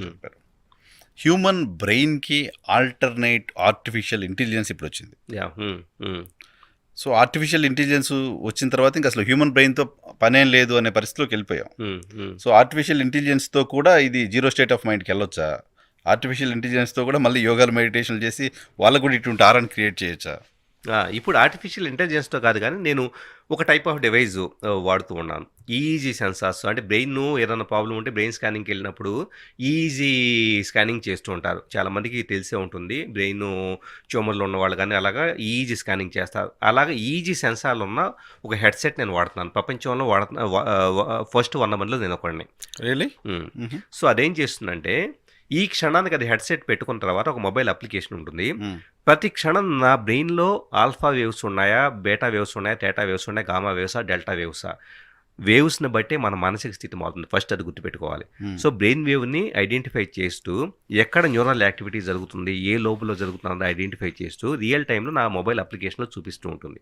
చెప్పారు. హ్యూమన్ బ్రెయిన్కి alternate artificial intelligence ఇప్పుడు వచ్చింది. సో ఆర్టిఫిషియల్ ఇంటెలిజెన్స్ వచ్చిన తర్వాత ఇంకా అసలు హ్యూమన్ బ్రెయిన్తో పనేం లేదు అనే పరిస్థితిలోకి వెళ్ళిపోయాం. సో ఆర్టిఫిషియల్ ఇంటెలిజెన్స్తో కూడా ఇది జీరో స్టేట్ ఆఫ్ మైండ్కి వెళ్ళొచ్చా? ఆర్టిఫిషియల్ ఇంటెలిజెన్స్తో కూడా మళ్ళీ యోగాలు మెడిటేషన్లు చేసి వాళ్ళకు కూడా ఇటువంటి ఆరాన్ని క్రియేట్ చేయొచ్చా? ఇప్పుడు ఆర్టిఫిషియల్ ఇంటెలిజెన్స్తో కాదు, కానీ నేను ఒక టైప్ ఆఫ్ డివైజ్ వాడుతూ ఉన్నాను. ఈజీ సెన్సార్స్, అంటే బ్రెయిన్ ఏదైనా ప్రాబ్లం ఉంటే బ్రెయిన్ స్కానింగ్కి వెళ్ళినప్పుడు ఈజీ స్కానింగ్ చేస్తూ ఉంటారు. చాలామందికి తెలిసే ఉంటుంది, బ్రెయిన్ ట్యూమర్లు ఉన్న వాళ్ళు కానీ అలాగా ఈజీ స్కానింగ్ చేస్తారు. అలాగే ఈజీ సెన్సార్లు ఉన్న ఒక హెడ్సెట్ నేను వాడుతున్నాను. ప్రపంచంలో ఫస్ట్ 100 మందిలో నేను ఒకడిని. రియలీ? సో అదేం చేస్తుందంటే, ఈ క్షణానికి అది హెడ్సెట్ పెట్టుకున్న తర్వాత ఒక మొబైల్ అప్లికేషన్ ఉంటుంది. ప్రతి క్షణం నా బ్రెయిన్లో ఆల్ఫా వేవ్స్ ఉన్నాయా, బీటా వేవ్స్ ఉన్నాయా, థీటా వేవ్స్ ఉన్నాయా, గామా వేవ్సా, డెల్టా వేవ్సా, వేవ్స్ని బట్టే మన మానసిక స్థితి మారుతుంది. ఫస్ట్ అది గుర్తుపెట్టుకోవాలి. సో బ్రెయిన్ వేవ్ని ఐడెంటిఫై చేస్తూ ఎక్కడ న్యూరల్ యాక్టివిటీ జరుగుతుంది, ఏ లోబులో జరుగుతుందో ఐడెంటిఫై చేస్తూ రియల్ టైంలో నా మొబైల్ అప్లికేషన్లో చూపిస్తూ ఉంటుంది.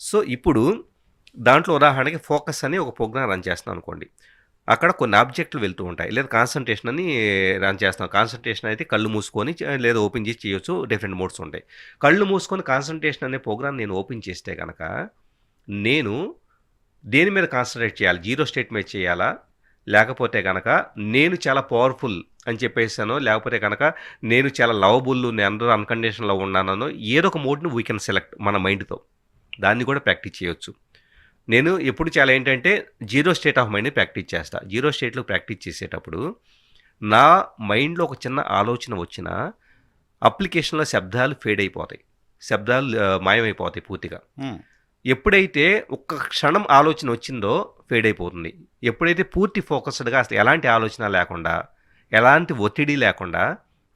సో ఇప్పుడు దాంట్లో ఉదాహరణకి ఫోకస్ అని ఒక ప్రోగ్రామ్ రన్ చేస్తున్నాను అనుకోండి. అక్కడ కొన్ని ఆబ్జెక్టులు వెళ్తూ ఉంటాయి, లేదా కాన్సన్ట్రేషన్ అని రన్ చేస్తాం. కాన్సన్ట్రేషన్ అయితే కళ్ళు మూసుకొని లేదా ఓపెన్ చేసి చేయొచ్చు, డిఫరెంట్ మోడ్స్ ఉంటాయి. కళ్ళు మూసుకొని కాన్సన్ట్రేషన్ అనే ప్రోగ్రామ్ నేను ఓపెన్ చేస్తే కనుక నేను దేని మీద కాన్సన్ట్రేట్ చేయాలి? జీరో స్టేట్ మీద చేయాలా, లేకపోతే కనుక నేను చాలా పవర్ఫుల్ అని చెప్పేసానో, లేకపోతే కనుక నేను చాలా లవబుల్, నేను అందరూ అన్కండిషన్లో ఉన్నానో, ఏదో ఒక మోడ్ని వీ కెన్ సెలెక్ట్ మన మైండ్తో. దాన్ని కూడా ప్రాక్టీస్ చేయొచ్చు. నేను ఎప్పుడు చాలా ఏంటంటే జీరో స్టేట్ ఆఫ్ మైండ్ని ప్రాక్టీస్ చేస్తా. జీరో స్టేట్లో ప్రాక్టీస్ చేసేటప్పుడు నా మైండ్లో ఒక చిన్న ఆలోచన వచ్చినా అప్లికేషన్లో శబ్దాలు ఫేడ్ అయిపోతాయి, శబ్దాలు మాయమైపోతాయి పూర్తిగా. ఎప్పుడైతే ఒక్క క్షణం ఆలోచన వచ్చిందో ఫేడ్ అయిపోతుంది. ఎప్పుడైతే పూర్తి ఫోకస్డ్గా అసలు ఎలాంటి ఆలోచన లేకుండా, ఎలాంటి ఒత్తిడి లేకుండా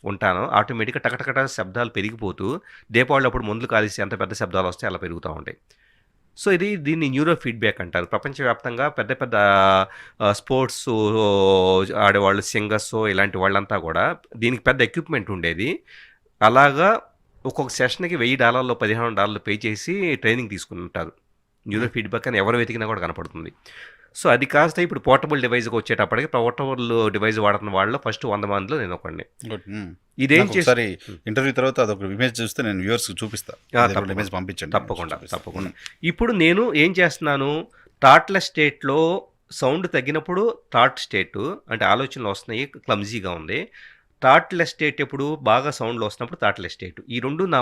ఉంటానో ఆటోమేటిక్గా టకటకట శబ్దాలు పెరిగిపోతూ, దీపావళి అప్పుడు ముందులు కాలేసి ఎంత పెద్ద శబ్దాలు వస్తాయి అలా పెరుగుతూ ఉంటాయి. సో దీన్ని న్యూరో ఫీడ్బ్యాక్ అంటారు. ప్రపంచవ్యాప్తంగా పెద్ద పెద్ద స్పోర్ట్స్ ఆడేవాళ్ళు, సింగర్స్, ఇలాంటి వాళ్ళంతా కూడా దీనికి పెద్ద ఎక్విప్మెంట్ ఉండేది. అలాగా ఒక్కొక్క సెషన్కి $1000 $1500 పే చేసి ట్రైనింగ్ తీసుకుంటారు. న్యూరో ఫీడ్బ్యాక్ అని ఎవరు వెతికినా కూడా కనపడుతుంది. సో అది కాస్త ఇప్పుడు పోర్టబుల్ డివైజ్కి వచ్చేటప్పటికి పోర్టబుల్ డివైజ్ వాడుతున్న వాళ్ళు ఫస్ట్ 100 మందిలో నేను ఒకడిని. ఇదేం చేసి ఇంటర్వ్యూ తర్వాత అదొక ఇమేజ్ చూస్తే నేను వ్యూవర్స్కి చూపిస్తాను. ఇమేజ్ పంపించండి. తప్పకుండా. ఇప్పుడు నేను ఏం చేస్తున్నాను, థాట్లెస్ స్టేట్లో సౌండ్ తగ్గినప్పుడు థాట్ స్టేట్ అంటే ఆలోచనలు వస్తున్నాయి, క్లమ్జీగా ఉంది. థాట్లెస్ స్టేట్ ఎప్పుడు బాగా సౌండ్లు వస్తున్నప్పుడు థాట్లెస్ స్టేట్. ఈ రెండు నా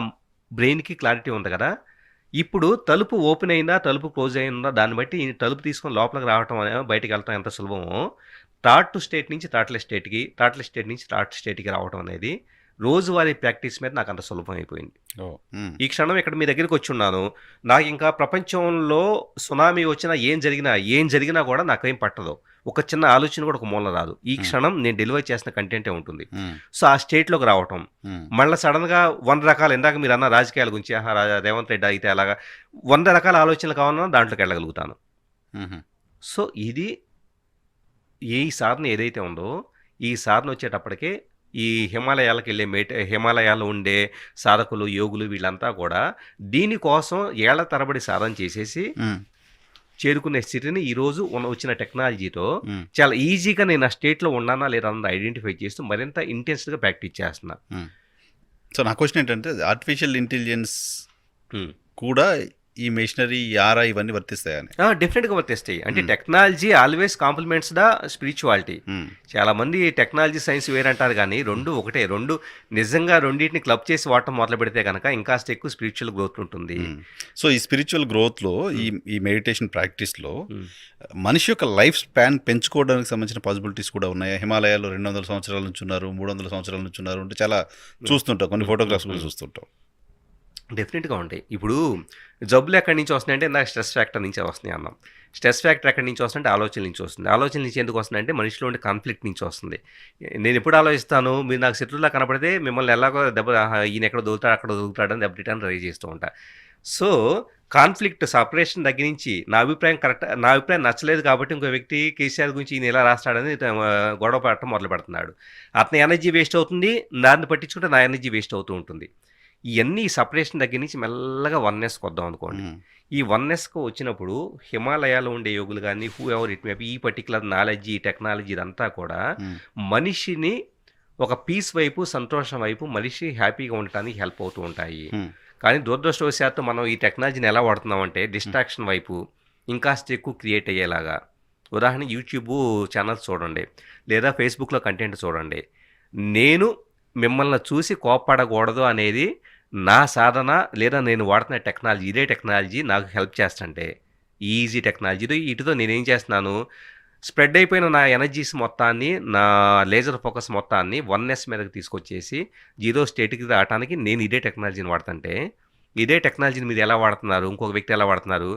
బ్రెయిన్కి క్లారిటీ ఉంది కదా. ఇప్పుడు తలుపు ఓపెన్ అయిందా, తలుపు క్లోజ్ అయిందా, దాన్ని బట్టి తలుపు తీసుకొని లోపలికి రావటం బయటికి వెళ్ళటం ఎంత సులభమో, థాట్ స్టేట్ నుంచి థాట్లెస్ స్టేట్కి, థాట్లెస్ స్టేట్ నుంచి థాట్ స్టేట్కి రావడం అనేది రోజువారీ ప్రాక్టీస్ మీద నాకు అంత సులభం అయిపోయింది. ఈ క్షణం ఇక్కడ మీ దగ్గరికి వచ్చి ఉన్నాను, నాకు ఇంకా ప్రపంచంలో సునామీ వచ్చినా ఏం జరిగినా కూడా నాకేం పట్టదు. ఒక చిన్న ఆలోచన కూడా ఒక మూల రాదు. ఈ క్షణం నేను డెలివరీ చేసిన కంటెంటే ఉంటుంది. సో ఆ స్టేట్లోకి రావటం, మళ్ళీ సడన్గా 100 రకాల, ఇందాక మీరు అన్న రాజకీయాల గురించి, రేవంత్ రెడ్డి అయితే అలాగా 100 రకాల ఆలోచనలు కావాలన్నా దాంట్లోకి వెళ్ళగలుగుతాను. సో ఇది ఈ సాధన ఏదైతే ఉందో, ఈ సాధన వచ్చేటప్పటికే ఈ హిమాలయాలకు వెళ్ళే హిమాలయాల్లో ఉండే సాధకులు, యోగులు వీళ్ళంతా కూడా దీనికోసం ఏళ్ల తరబడి సాధన చేసేసి చేరుకునే స్థితిని ఈరోజు వచ్చిన టెక్నాలజీతో చాలా ఈజీగా నేను ఆ స్టేట్లో ఉన్నానా లేదా అన్నది ఐడెంటిఫై చేస్తూ మరింత ఇంటెన్స్గా ప్రాక్టీస్ చేస్తున్నా. సో నా క్వశ్చన్ ఏంటంటే, ఆర్టిఫిషియల్ ఇంటెలిజెన్స్ కూడా ఈ మెషినరీ, ఆరా ఇవన్నీ వర్తిస్తాయని? డెఫినెట్గా వర్తిస్తాయి. అంటే technology always compliments the spirituality. చాలా మంది టెక్నాలజీ, సైన్స్ వేరంటారు, కానీ రెండు ఒకటే. నిజంగా రెండింటిని క్లబ్ చేసి వాడటం మొదలు పెడితే కనుక ఇంకాస్త ఎక్కువ స్పిరిచువల్ గ్రోత్ ఉంటుంది. సో ఈ స్పిరిచువల్ గ్రోత్లో, ఈ మెడిటేషన్ ప్రాక్టీస్లో మనిషి యొక్క లైఫ్ స్పాన్ పెంచుకోవడానికి సంబంధించిన పాసిబిలిటీస్ కూడా ఉన్నాయా? హిమాలయాల్లో 200 సంవత్సరాల నుంచి ఉన్నారు, 300 సంవత్సరాల నుంచి ఉన్నారు అంటే చాలా చూస్తుంటాం, కొన్ని ఫోటోగ్రాఫ్స్ కూడా చూస్తుంటాం. డెఫినెట్గా ఉంటాయి. ఇప్పుడు జబ్బులు ఎక్కడి నుంచి వస్తున్నాయంటే నాకు స్ట్రెస్ ఫ్యాక్టర్ నుంచి వస్తున్నాయి అన్నాం. స్ట్రెస్ ఫ్యాక్టర్ ఎక్కడి నుంచి వస్తుందంటే ఆలోచన నుంచి వస్తుంది. ఆలోచన నుంచి ఎందుకు వస్తుందంటే మనిషిలో ఉండే కాన్ఫ్లిక్ట్ నుంచి వస్తుంది. నేను ఎప్పుడు ఆలోచిస్తాను, మీరు నాకు శత్రువులా కనపడితే మిమ్మల్ని ఎలాగో ఈయన ఎక్కడ దొరుకుతాడు అక్కడ దొరుకుతాడని దెబ్బతింటాను ట్రై చేస్తూ ఉంటా. సో కాన్ఫ్లిక్ట్, సపరేషన్ దగ్గర నుంచి నా అభిప్రాయం నచ్చలేదు కాబట్టి ఇంకో వ్యక్తి కేసీఆర్ గురించి ఈయన ఎలా రాస్తాడని గొడవ పడటం మొదలు పెడుతున్నాడు. అతని ఎనర్జీ వేస్ట్ అవుతుంది, దాన్ని పట్టించుకుంటే నా ఎనర్జీ వేస్ట్ అవుతూ ఉంటుంది. ఇవన్నీ సపరేషన్ దగ్గర నుంచి మెల్లగా వన్నెస్కి వద్దాం అనుకోండి. ఈ వన్నెస్కి వచ్చినప్పుడు హిమాలయాలో ఉండే యోగులు కానీ హూ ఎవర్ ఇట్ మేబీ ఈ పర్టికులర్ నాలెడ్జ్, ఈ టెక్నాలజీ ఇదంతా కూడా మనిషిని ఒక పీస్ వైపు, సంతోషం వైపు, మనిషి హ్యాపీగా ఉండటానికి హెల్ప్ అవుతూ ఉంటాయి. కానీ దురదృష్టవశాత్తు మనం ఈ టెక్నాలజీని ఎలా వాడుతున్నామంటే డిస్ట్రాక్షన్ వైపు ఇంకాస్త ఎక్కువ క్రియేట్ అయ్యేలాగా. ఉదాహరణ యూట్యూబ్ ఛానల్స్ చూడండి, లేదా ఫేస్బుక్లో కంటెంట్ చూడండి. నేను మిమ్మల్ని చూసి కోప్పడకూడదు అనేది నా సాధన, లేదా నేను వాడుతున్న టెక్నాలజీ, ఇదే టెక్నాలజీ నాకు హెల్ప్ చేస్తుంటే ఈజీ టెక్నాలజీతో ఇటుతో నేనేం చేస్తున్నాను, స్ప్రెడ్ అయిపోయిన నా ఎనర్జీస్ మొత్తాన్ని, నా లేజర్ ఫోకస్ మొత్తాన్ని వన్నెస్ మీదకి తీసుకొచ్చేసి జీరో స్టేట్కి రావడానికి నేను ఇదే టెక్నాలజీని వాడుతుంటే, ఇదే టెక్నాలజీని మీరు ఎలా వాడుతున్నారు, ఇంకొక వ్యక్తి ఎలా వాడుతున్నారు,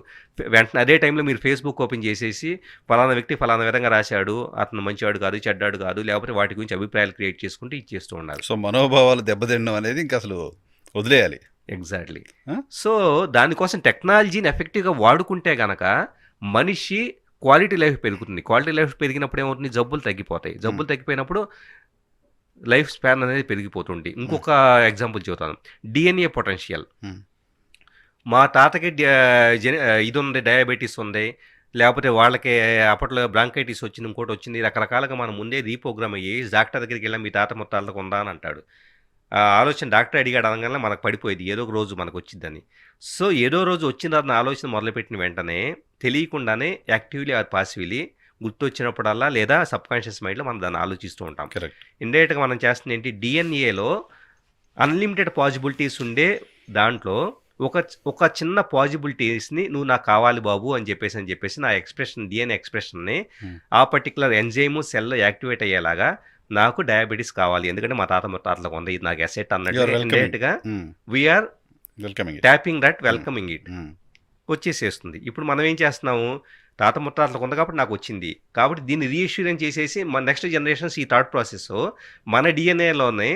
వెంటనే అదే టైంలో మీరు ఫేస్బుక్ ఓపెన్ చేసేసి ఫలానా వ్యక్తి ఫలానా విధంగా రాశాడు, అతను మంచివాడు కాదు, చెడ్డాడు కాదు, లేకపోతే వాటి గురించి అభిప్రాయాలు క్రియేట్ చేసుకుంటూ ఇచ్చేస్తూ ఉన్నారు. సో మనోభావాలు దెబ్బతినడం అనేది ఇంకా అసలు వదిలేయాలి. ఎగ్జాక్ట్లీ. సో దానికోసం టెక్నాలజీని ఎఫెక్టివ్గా వాడుకుంటే గనక మనిషి క్వాలిటీ లైఫ్ పెరుగుతుంది. క్వాలిటీ లైఫ్ పెరిగినప్పుడు ఏమవుతుంది, జబ్బులు తగ్గిపోతాయి. జబ్బులు తగ్గిపోయినప్పుడు లైఫ్ స్పాన్ అనేది పెరిగిపోతుంది. ఇంకొక ఎగ్జాంపుల్ చెబుతాను, డిఎన్ఏ పొటెన్షియల్. మా తాతకి ఇది ఉంది, డయాబెటీస్ ఉంది, లేకపోతే వాళ్ళకి అప్పట్లో బ్రాంకైటిస్ వచ్చింది, ఇంకోటి వచ్చింది, రకరకాలుగా మనం ముందే రీప్రోగ్రామ్ అయ్యి డాక్టర్ దగ్గరికి వెళ్ళాం, మీ తాత ముత్తాళ్ళకు ఉందా అని అంటాడు. ఆలోచన డాక్టర్ అడిగాడు అనగానే మనకు పడిపోయేది, ఏదో ఒక రోజు మనకు వచ్చిందని. సో ఏదో రోజు వచ్చిందన్న ఆలోచన మొదలుపెట్టిన వెంటనే తెలియకుండానే యాక్టివ్లీ ఆర్ పాసివ్లీ గుర్తొచ్చినప్పుడల్లా, లేదా సబ్ కాన్షియస్ మైండ్లో మనం దాన్ని ఆలోచిస్తూ ఉంటాం. ఇండైరెక్ట్గా మనం చేస్తుంది ఏంటి, డిఎన్ఏలో అన్లిమిటెడ్ పాజిబిలిటీస్ ఉండే దాంట్లో ఒక చిన్న పాజిబిలిటీస్ని నువ్వు నాకు కావాలి బాబు అని చెప్పేసి నా ఎక్స్ప్రెషన్, డిఎన్ఏ ఎక్స్ప్రెషన్ని ఆ పర్టికులర్ ఎంజైమ్ సెల్లో యాక్టివేట్ అయ్యేలాగా నాకు డయాబెటీస్ కావాలి, ఎందుకంటే మా తాత ముత్తాతలకు ఉంది, ఇది నాకు ఎసెట్ అన్నట్టు ఇండైరెక్ట్గా we are tapping that, welcoming it వచ్చేసేస్తుంది. ఇప్పుడు మనం ఏం చేస్తున్నాము, తాత ముత్తాతలకు ఉంది కాబట్టి నాకు వచ్చింది, కాబట్టి దీన్ని రీఇష్యూరెన్స్ చేసేసి మన నెక్స్ట్ జనరేషన్స్ ఈ థాట్ ప్రాసెస్ మన డిఎన్ఏలోనే,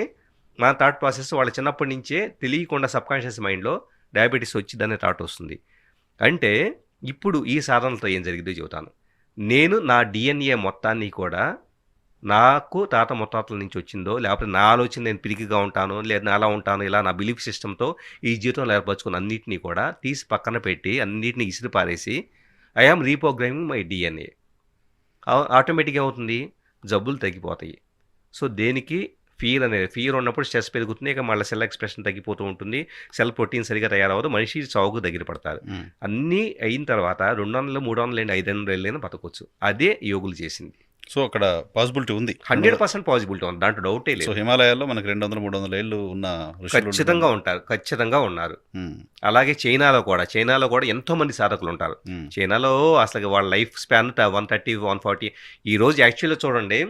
మన థాట్ ప్రాసెస్ వాళ్ళ చిన్నప్పటి నుంచే తెలియకుండా సబ్ కాన్షియస్ మైండ్లో డయాబెటీస్ వచ్చిందనే థాట్ వస్తుంది. అంటే ఇప్పుడు ఈ సాధనలతో ఏం జరిగిందో చెబుతాను. నేను నా డిఎన్ఏ మొత్తాన్ని కూడా నాకు తాత ముత్తాతల నుంచి వచ్చిందో, లేకపోతే నా ఆలోచన నేను పిరికిగా ఉంటాను, లేదా నేను అలా ఉంటాను, ఇలా నా బిలీఫ్ సిస్టమ్తో ఈ జీవితంలో ఏర్పరచుకున్న అన్నింటినీ కూడా తీసి పక్కన పెట్టి అన్నింటినీ ఇసిరి పారేసి ఐఆమ్ రీప్రోగ్రామింగ్ మై డిఎన్ఏ. ఆటోమేటిక్గా అవుతుంది, జబ్బులు తగ్గిపోతాయి. సో దేనికి ఫియర్ ఉన్నప్పుడు స్ట్రెస్ పెరుగుతుంది, ఇక మళ్ళీ సెల్ ఎక్స్ప్రెషన్ తగ్గిపోతూ ఉంటుంది, సెల్ ప్రోటీన్ సరిగా తయారవ్వదు, మనిషి చావుకు దగ్గర పడతారు. అన్నీ అయిన తర్వాత 200, 300 ఏంటి, 500 ఏళ్ళైనా బతకొచ్చు. అదే యోగులు చేసింది. సో అక్కడ పాసిబిలిటీ ఉంది, 100% పాసిబిలిటీ ఉంది, దాంట్లో డౌటే లేదు. సో హిమాలయాల్లో మనకి 200, 300 ఏళ్ళు ఉన్న ఖచ్చితంగా ఉంటారు, ఖచ్చితంగా ఉన్నారు. అలాగే చైనాలో కూడా ఎంతో మంది సాధకులు ఉంటారు. చైనాలో అసలు వాళ్ళ లైఫ్ స్పాన్ 130, 140. ఈ రోజు యాక్చువల్గా చూడండి,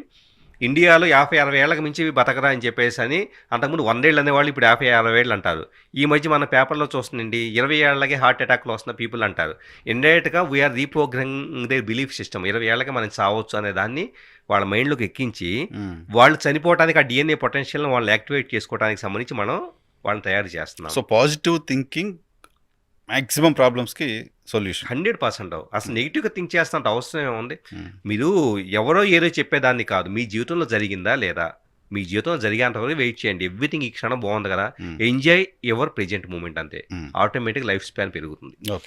ఇండియాలో 50-60 ఏళ్ళకి మించి బతకరా అని చెప్పేసి అని అంతకుముందు 100 ఏళ్ళు అనేవాళ్ళు ఇప్పుడు 50-60 ఏళ్ళు అంటారు. ఈ మధ్య మన పేపర్లో చూస్తుందండి 20 ఏళ్ళకి హార్ట్ అటాక్లో వస్తున్న పీపుల్ అంటారు. ఇండైరెక్ట్గా we are reprogramming their belief system. 20 ఏళ్ళకి మనం చావచ్చు అనే దాన్ని వాళ్ళ మైండ్లోకి ఎక్కించి వాళ్ళు చనిపోవడానికి ఆ డిఎన్ఏ పొటెన్షియల్ని వాళ్ళు యాక్టివేట్ చేసుకోవడానికి సంబంధించి మనం వాళ్ళని తయారు చేస్తున్నాం. సో పాజిటివ్ థింకింగ్ మ్యాక్సిమం ప్రాబ్లమ్స్కి సొల్యూషన్. 100%. అసలు నెగిటివ్గా థింక్ చేస్తున్నంత అవసరం ఏముంది? మీరు ఎవరో ఏదో చెప్పేదాన్ని కాదు, మీ జీవితంలో జరిగిందా లేదా, మీ జీవితంలో జరిగేంత వరకు వెయిట్ చేయండి. ఎవ్రీథింగ్ ఈ క్షణం బాగుంది కదా, ఎంజాయ్ యువర్ ప్రెజెంట్ మూమెంట్, అంతే. ఆటోమేటిక్ లైఫ్ స్పాన్ పెరుగుతుంది. ఓకే.